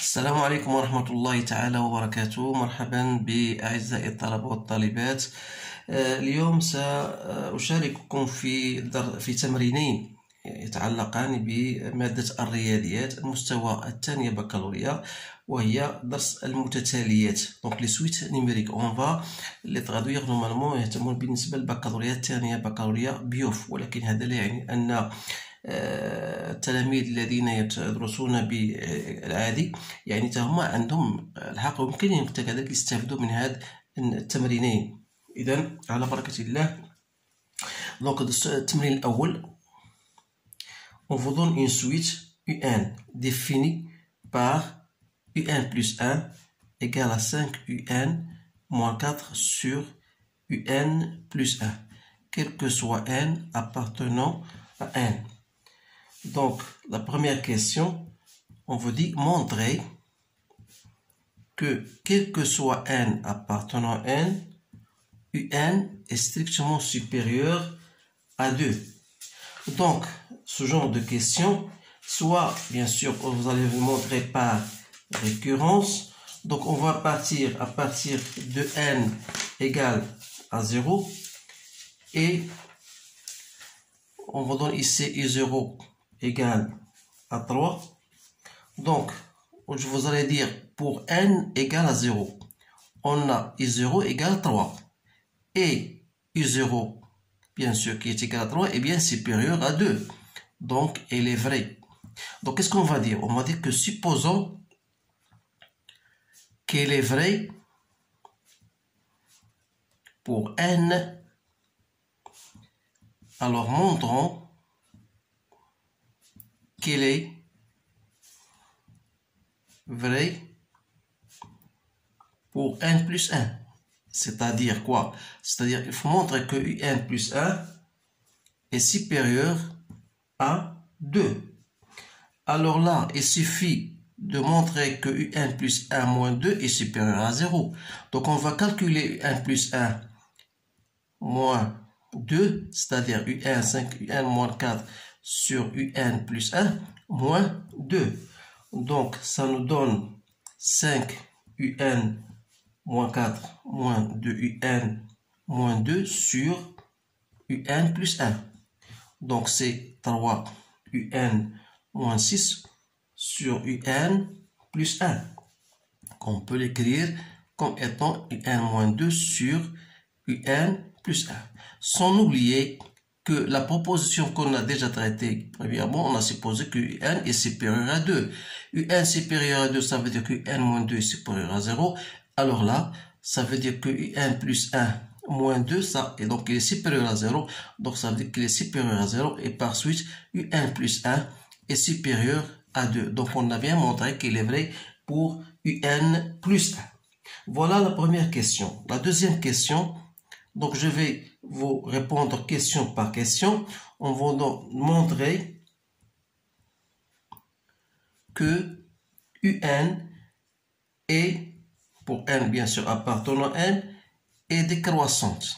السلام عليكم ورحمة الله تعالى وبركاته. مرحبا بأعزائي الطلبة والطالبات. اليوم سأشارككم في تمرينين يتعلقان بمادة الرياضيات المستوى الثانية بكالوريا، وهي درس المتتاليات. دونك لي سويت نيميريك اون فا لي ترادويغ نورمالمون يهتمون بالنسبة للبكالوريا الثانية بكالوريا بيوف، ولكن هذا لا يعني أن التلاميذ الذين يدرسون بالعادي يعني هما عندهم الحق ويمكنهم كذلك يستفيدوا من هاد التمرينين. إذا على بركة الله. دونك التمرين الأول، on vous donne une suite UN définie par UN plus 1 égale à 5 UN moins 4 sur UN plus 1, quel que soit N appartenant à N. Donc, la première question, on vous dit montrer que quel que soit N appartenant à N, UN est strictement supérieur à 2. Donc, ce genre de question, soit, bien sûr, vous allez vous montrer par récurrence. Donc, on va partir à partir de N égale à 0. Et on vous donne ici I0 égale à 3. Donc, vous allez dire pour N égale à 0, on a I0 égale 3. Et I0, bien sûr, qui est égal à 3, est bien supérieur à 2. Donc, elle est vraie. Donc, qu'est-ce qu'on va dire? On va dire que supposons qu'elle est vraie pour N. Alors, montrons qu'elle est vraie pour N plus 1. C'est-à-dire quoi? C'est-à-dire qu'il faut montrer que UN plus 1 est supérieur à 2. Alors là, il suffit de montrer que UN plus 1 moins 2 est supérieur à 0. Donc on va calculer UN plus 1 moins 2, c'est-à-dire UN 5 UN moins 4 sur UN plus 1 moins 2. Donc ça nous donne 5 UN moins 4 moins 2 UN moins 2 sur UN plus 1. Donc c'est 3 UN moins 6 sur UN plus 1. On peut l'écrire comme étant UN moins 2 sur UN plus 1. Sans oublier que la proposition qu'on a déjà traitée, premièrement, on a supposé que UN est supérieur à 2. UN supérieur à 2, ça veut dire que UN moins 2 est supérieur à 0. Alors là, ça veut dire que UN plus 1 moins 2, ça, et donc il est supérieur à 0. Donc ça veut dire qu'il est supérieur à 0. Et par suite, UN plus 1 est supérieur à 2. Donc on a bien montré qu'il est vrai pour UN plus 1. Voilà la première question. La deuxième question, donc je vais vous répondre question par question. On va donc montrer que UN est, pour N bien sûr appartenant à N, est décroissante.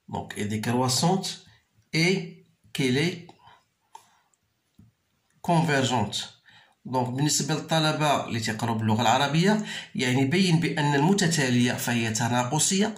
Donc est décroissante et qu'elle est convergente. Donc بالنسبة للطلبة اللي تيقراو باللغة العربية، يعني بين بأن المتتالية فهي تناقصية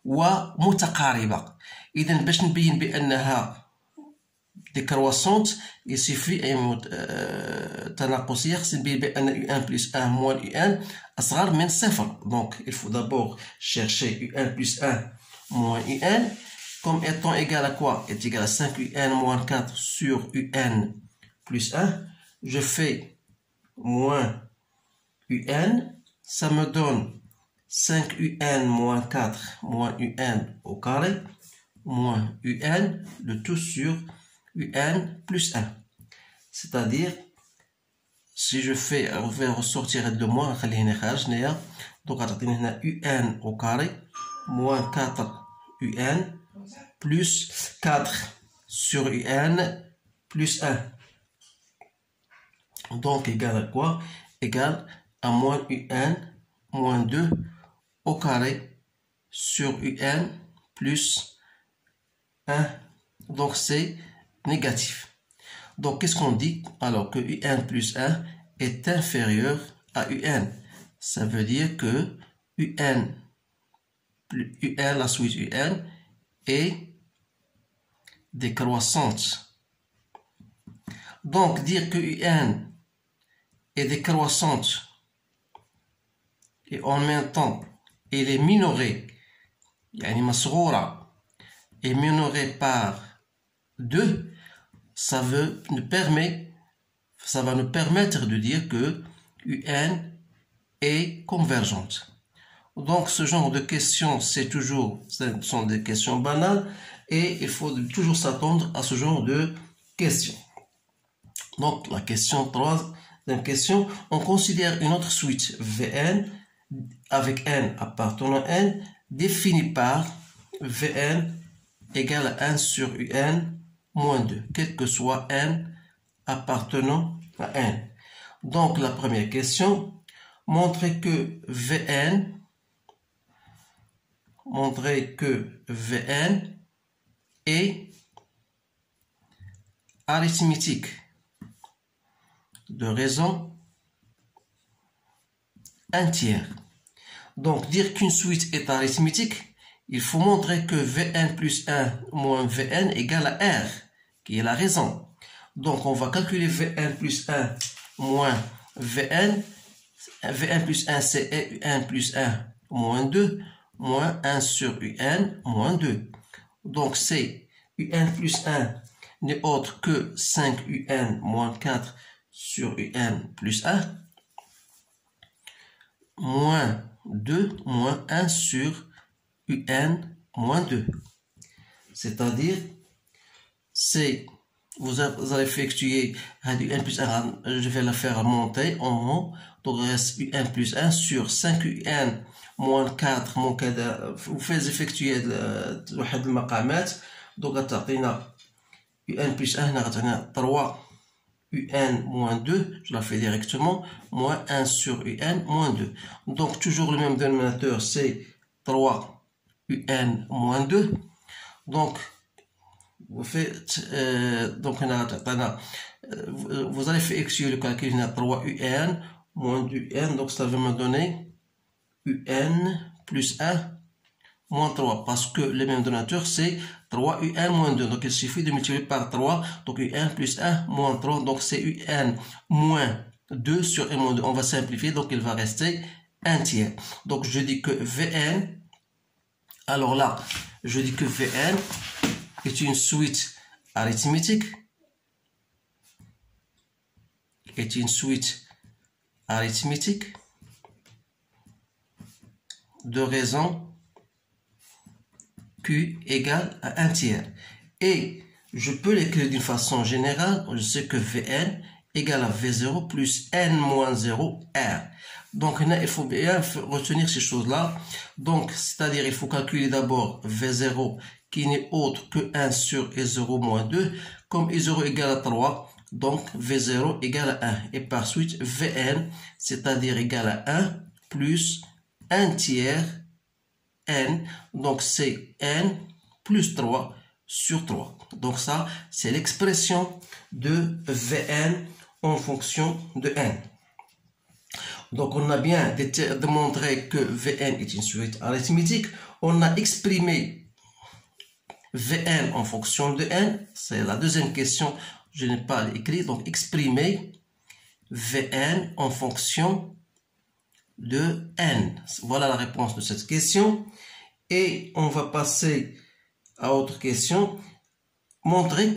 ومتقاربة. إذا باش نبين بأنها décroissante, il suffit تناقصية خصنا نبين بأن UN plus 1 moins UN أصغر من 0. Donc il faut d'abord chercher UN plus 1 moins UN comme étant égal à quoi? Est égal à 5 UN moins 4 sur UN plus 1. Je fais moins UN, ça me donne 5 UN moins 4 moins UN au carré moins UN, le tout sur UN plus 1. C'est-à-dire, si je fais, on va ressortir de moins, donc UN au carré moins 4 UN plus 4 sur UN plus 1. Donc égal à quoi? Égal à moins UN moins 2 au carré sur UN plus 1. Donc c'est négatif. Donc qu'est-ce qu'on dit? Alors que UN plus 1 est inférieur à UN. Ça veut dire que UN, la suite UN est décroissante. Donc, dire que UN est décroissante et en même temps, elle est minorée, يعني مصغورة, est minorée par 2, ça va nous permettre de dire que UN est convergente. Donc, ce genre de questions, ce sont des questions banales et il faut toujours s'attendre à ce genre de questions. Donc, la question 3, on considère une autre suite Vn avec n appartenant à n définie par Vn égale à 1 sur Un moins 2, quel que soit n appartenant à n. Donc, la première question, montrer que Vn est arithmétique de raison entière. Donc, dire qu'une suite est arithmétique, il faut montrer que Vn plus 1 moins Vn égale à R, qui est la raison. Donc, on va calculer Vn plus 1 moins Vn. Vn plus 1, c'est Un plus 1 moins 2, moins 1 sur Un moins 2. Donc, c'est Un plus 1 n'est autre que 5 Un moins 4 sur Un plus 1, moins 2, moins 1 sur Un moins 2. C'est-à-dire, vous allez effectuer Un plus 1, je vais la faire monter en haut. Donc, il reste Un plus 1 sur 5 Un moins 4. Vous faites effectuer واحد المقامات. Donc, غتعطينا Un plus 1, غتعطينا 3 Un moins 2, je la fais directement, moins 1 sur Un moins 2. Donc, toujours le même dénominateur, c'est 3 Un moins 2. Donc, vous faites, vous allez effectuer le calcul de 3 Un moins 2 Un, donc ça va me donner Un plus 1 moins 3, parce que le même dénominateur c'est 3 Un moins 2, donc il suffit de multiplier par 3, donc Un plus 1 moins 3, donc c'est Un moins 2 sur Un moins 2, on va simplifier, donc il va rester un tiers. Donc je dis que Vn, alors là, je dis que Vn est une suite arithmétique, de raison Q égale à 1 tiers. Et je peux l'écrire d'une façon générale. Je sais que Vn égale à V0 plus N moins 0 R. Donc, il faut bien retenir ces choses-là. Donc, c'est-à-dire, il faut calculer d'abord V0 qui n'est autre que 1 sur E0 moins 2. Comme E0 égale à 3, donc V0 égale à 1. Et par suite, Vn, c'est-à-dire égal à 1 plus 1 tiers N, donc c'est N plus 3 sur 3. Donc ça, c'est l'expression de Vn en fonction de N. Donc on a bien démontré que Vn est une suite arithmétique. On a exprimé Vn en fonction de N. C'est la deuxième question, je n'ai pas écrit. Donc exprimer Vn en fonction de N. Voilà la réponse de cette question. Et on va passer à autre question. Montrer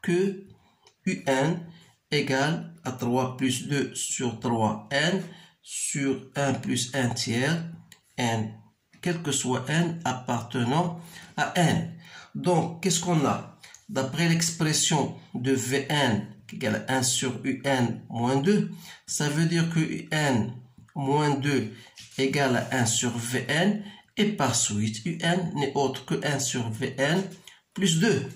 que UN égale à 3 plus 2 sur 3N sur 1 plus 1 tiers N, quel que soit N appartenant à N. Donc, qu'est-ce qu'on a? D'après l'expression de Vn qui égale à 1 sur Un moins 2, ça veut dire que Un moins 2 égale à 1 sur Vn, et par suite, Un n'est autre que 1 sur Vn plus 2.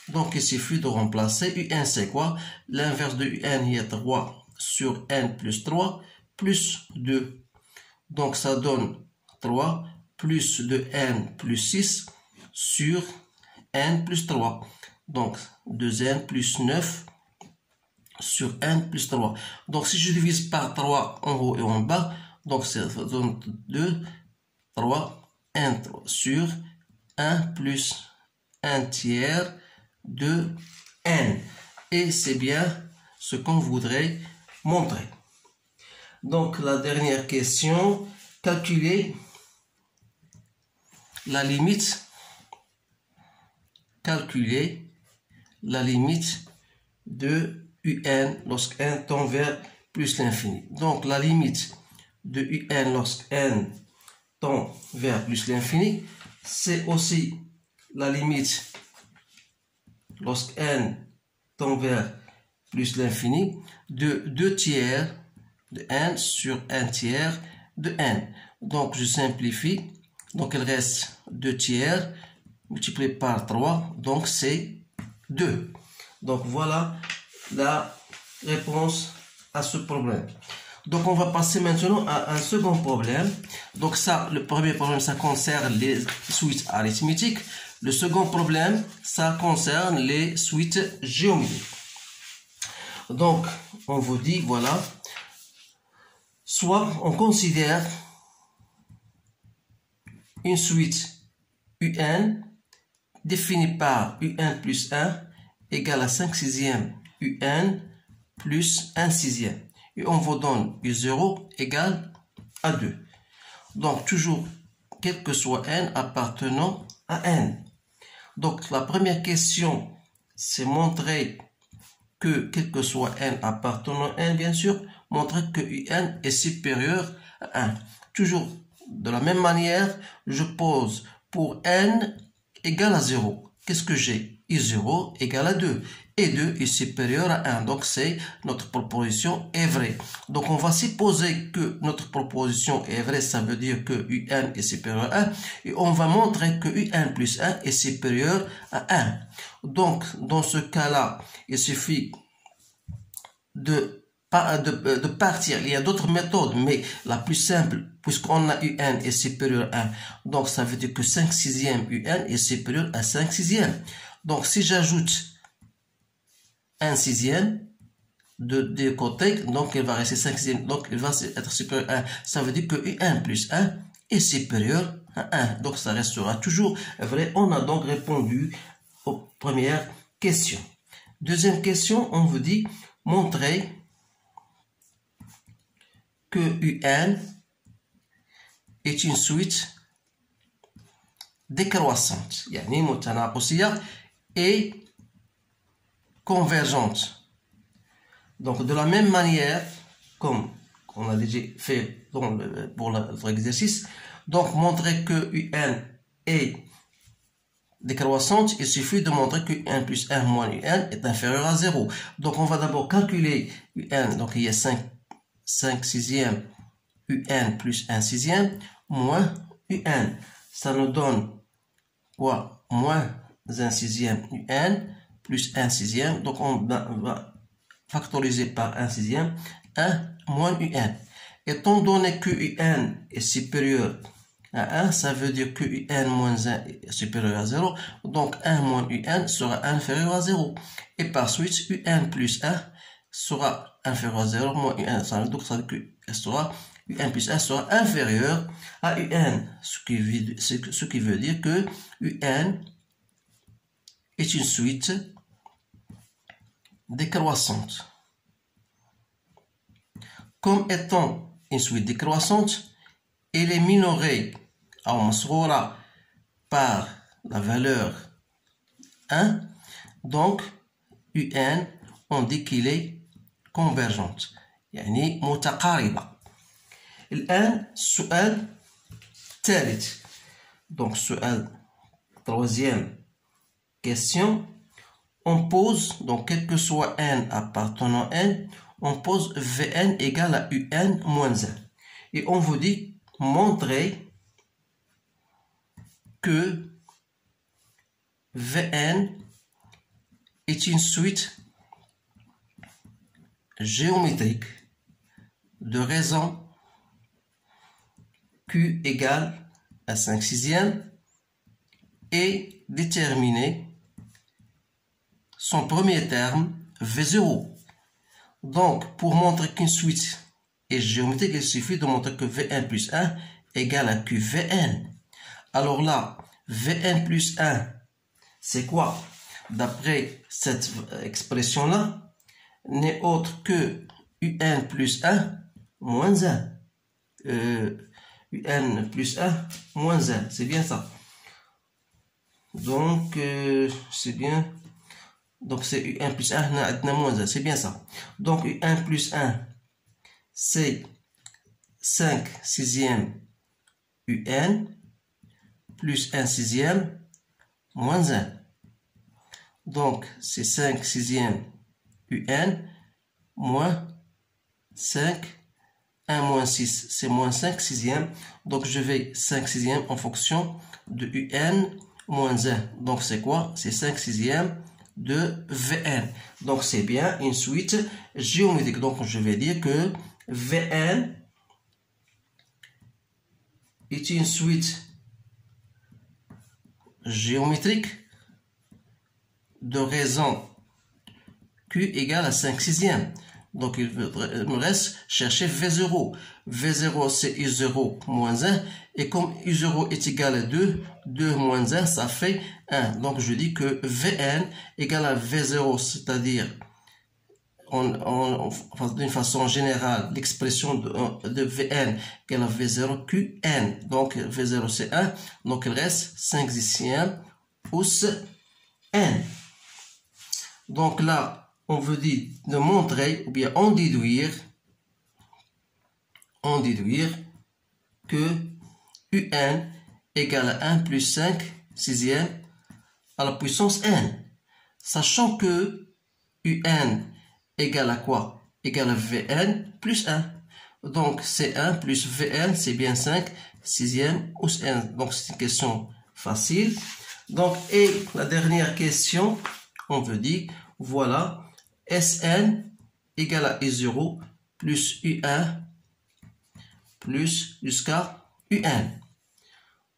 Donc, il suffit de remplacer. Un, c'est quoi? L'inverse de Un, il y a 3 sur N plus 3 plus 2. Donc, ça donne 3 plus de N plus 6 sur N plus 3. Donc 2n plus 9 sur n plus 3. Donc si je divise par 3 en haut et en bas, donc ça donne 2, 3, n sur 1 plus 1 tiers de n. Et c'est bien ce qu'on voudrait montrer. Donc la dernière question, calculer la limite. Calculer la limite de un lorsque n tend vers plus l'infini. Donc la limite de un lorsque n tend vers plus l'infini, c'est aussi la limite lorsque n tend vers plus l'infini de 2 tiers de n sur 1 tiers de n. Donc je simplifie, donc il reste 2 tiers multiplié par 3, donc c'est 2. Donc voilà la réponse à ce problème. Donc on va passer maintenant à un second problème. Donc ça, le premier problème, ça concerne les suites arithmétiques. Le second problème, ça concerne les suites géométriques. Donc on vous dit, voilà, soit on considère une suite un définie par un plus 1 égale à 5 sixièmes un plus 1 sixième. Et on vous donne u0 égale à 2. Donc toujours, quel que soit n appartenant à n. Donc la première question, c'est montrer que quel que soit n appartenant à n, bien sûr, montrer que un est supérieur à 1. Toujours de la même manière, je pose pour n égale à 0. Qu'est-ce que j'ai? I0 égale à 2. Et 2 est supérieur à 1. Donc, c'est notre proposition est vraie. Donc, on va supposer que notre proposition est vraie. Ça veut dire que un est supérieur à 1. Et on va montrer que un plus 1 est supérieur à 1. Donc, dans ce cas-là, il suffit de partir. Il y a d'autres méthodes, mais la plus simple, puisqu'on a un est supérieur à 1. Donc, ça veut dire que 5 sixièmes un est supérieur à 5 sixièmes. Donc, si j'ajoute 1 sixième des côtés, donc il va rester 5 sixièmes, donc il va être supérieur à 1. Ça veut dire que un plus 1 est supérieur à 1. Donc, ça restera toujours vrai. On a donc répondu aux premières questions. Deuxième question, on vous dit montrer que un est une suite décroissante, يعني متناقصية et convergente. Donc de la même manière, comme on a déjà fait pour l'autre exercice, donc montrer que un est décroissante, il suffit de montrer que 1 plus 1 moins un est inférieur à 0. Donc on va d'abord calculer un, donc il y a 5 sixièmes un plus 1 sixième moins un. Ça nous donne quoi? Moins 1 sixième un plus 1 sixième. Donc on va factoriser par 1 sixième 1 moins un. Étant donné que un est supérieur à 1, ça veut dire que un moins 1 est supérieur à 0. Donc 1 moins un sera inférieur à 0. Et par suite, un plus 1 sera inférieur à 0 moins un. Donc ça veut dire que sera un plus 1 sera inférieur à un. Ce qui veut dire que un est une suite décroissante. Comme étant une suite décroissante, elle est minorée par la valeur 1. Donc, un, on dit qu'il est convergente. يعني متقاربة. الآن سؤال ثالث. Donc, سؤال troisième question. On pose, donc quel que soit n appartenant à n, on pose Vn égale à un moins 1. Et on vous dit montrer que Vn est une suite géométrique de raison Q égale à 5 sixièmes et déterminer son premier terme, V0. Donc, pour montrer qu'une suite est géométrique, il suffit de montrer que Vn plus 1 égale à QVn. Alors là, Vn plus 1, c'est quoi? D'après cette expression-là, n'est autre que Un plus 1 moins 1. Un plus 1 moins 1, c'est bien ça. Donc, c'est bien. Donc, c'est Un plus 1, moins 1, c'est bien ça. Donc, Un plus 1, c'est 5 sixièmes Un plus 1 sixième moins 1. Donc, c'est 5 sixièmes Un moins 5. 1 moins 6, c'est moins 5 sixièmes. Donc, je vais 5 sixièmes en fonction de Un moins 1. Donc, c'est quoi? C'est 5 sixièmes de Vn. Donc, c'est bien une suite géométrique. Donc, je vais dire que Vn est une suite géométrique de raison Q égale à 5 sixièmes. Donc, il me reste chercher V0. V0, c'est I0 moins 1. Et comme I0 est égal à 2, 2 moins 1, ça fait 1. Donc, je dis que Vn égale à V0, c'est-à-dire, d'une façon générale, l'expression de Vn égale à V0 Qn. Donc, V0, c'est 1. Donc, il reste 5 dixièmes pouce N. Donc, là, on veut dire de montrer ou bien en déduire que Un égale à 1 plus 5 sixième à la puissance N. Sachant que Un égale à quoi? Égale à Vn plus 1. Donc, c'est 1 plus Vn, c'est bien 5 sixième ou N. Donc, c'est une question facile. Donc, et la dernière question, on veut dire, voilà, Sn égale à I0 plus U1 plus jusqu'à Un.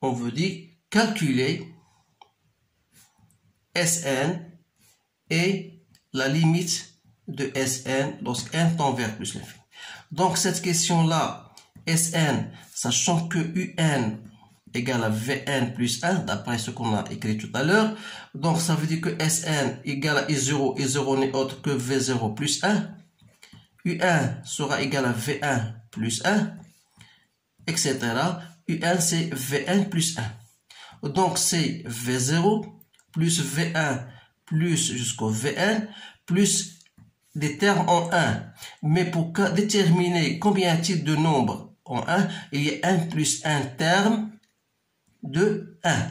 On veut dire calculer Sn et la limite de Sn lorsqu'N tend vers plus l'infini. Donc cette question-là, Sn, sachant que Un égale à Vn plus 1, d'après ce qu'on a écrit tout à l'heure. Donc, ça veut dire que Sn égale à I0, I0 n'est autre que V0 plus 1. U1 sera égal à V1 plus 1, etc. U1, c'est Vn plus 1. Donc, c'est V0 plus V1 plus jusqu'au Vn plus des termes en 1. Mais pour déterminer combien y a-t-il de nombres en 1, il y a 1 plus 1 terme de 1.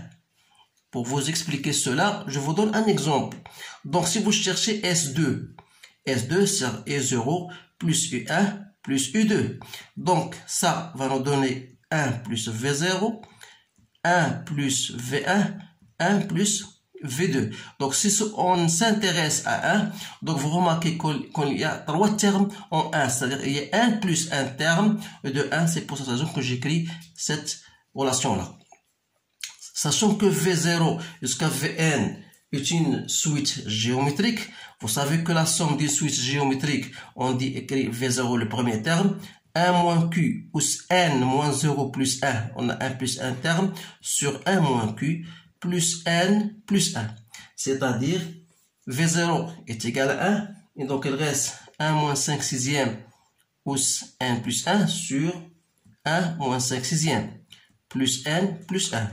Pour vous expliquer cela, je vous donne un exemple. Donc, si vous cherchez S2, S2 c'est E0 plus U1 plus U2. Donc, ça va nous donner 1 plus V0, 1 plus V1, 1 plus V2. Donc, si on s'intéresse à 1, donc vous remarquez qu'il y a 3 termes en 1. C'est-à-dire qu'il y a 1 plus 1 terme de 1. C'est pour cette raison que j'écris cette relation-là. Sachant que V0 jusqu'à Vn est une suite géométrique, vous savez que la somme des suites géométriques, on dit écrit V0 le premier terme, 1 moins Q, ou N moins 0 plus 1, on a 1 plus 1 terme, sur 1 moins Q, plus N plus 1. C'est-à-dire, V0 est égal à 1, et donc il reste 1 moins 5 sixième, ou N plus 1, sur 1 moins 5 sixième, plus N plus 1.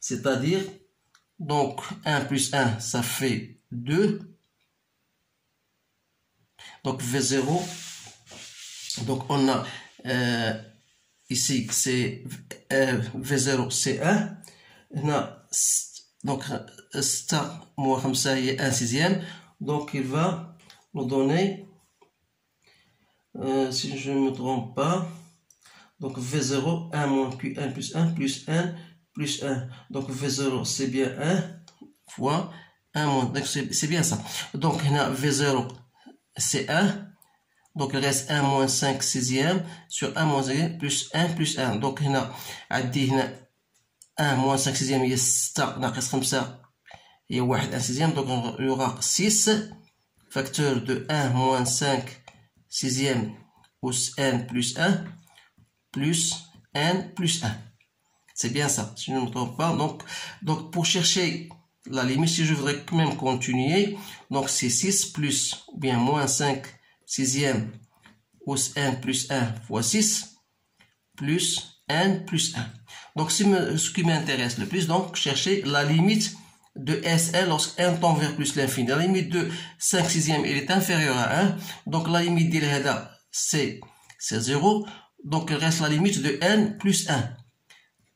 C'est-à-dire, donc 1 plus 1, ça fait 2. Donc V0, donc on a ici, c'est V0, c'est 1. On a, donc, star moins comme ça, il y a 1 sixième. Donc il va nous donner, si je ne me trompe pas, donc V0, 1 moins Q1 plus 1 plus 1. Plus 1. Donc V0, c'est bien 1 fois 1 moins. Donc c'est bien ça. Donc on a V0, c'est 1. Donc il reste 1 moins 5 sixième sur 1 moins 1 plus 1 plus 1. Donc on a 1 moins 5 sixième, il y a 6 ناقص 5 هي 1 1 sixième. Donc il y aura 6 facteur de 1 moins 5 sixième plus n plus 1 plus n plus 1. C'est bien ça, si je ne me trompe pas. Donc pour chercher la limite, si je voudrais quand même continuer, donc c'est 6 plus ou bien moins 5 sixième plus n plus 1 fois 6 plus n plus 1. Donc ce qui m'intéresse le plus, donc chercher la limite de Sn lorsque n tend vers plus l'infini. La limite de 5 sixième elle est inférieure à 1, donc la limite d'Il c'est 0, donc il reste la limite de n plus 1.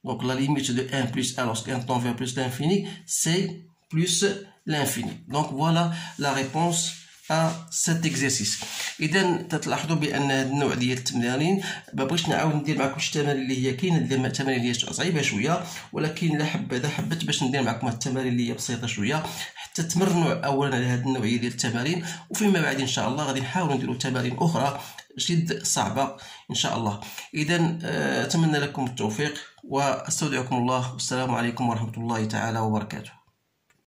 Donc la limite de 1 plus 1 lorsque n tend vers plus l'infini, c'est plus l'infini. Donc voilà la réponse à cet exercice. اذا تلاحظوا بان هذا النوع ديال التمارين ما بغيتش نعاود ندير معكم شي تمارين اللي هي كاينه، ندير تمارين اللي هي صعيبه شويه، ولكن لا حبيت باش ندير معكم التمارين اللي هي بسيطه شويه حتى تمرنوا اولا على هذه النوعيه ديال التمارين، وفيما بعد ان شاء الله غادي نحاولوا نديروا تمارين اخرى جد صعبه ان شاء الله. اذا اتمنى لكم التوفيق واستودعكم الله، والسلام عليكم ورحمه الله تعالى وبركاته.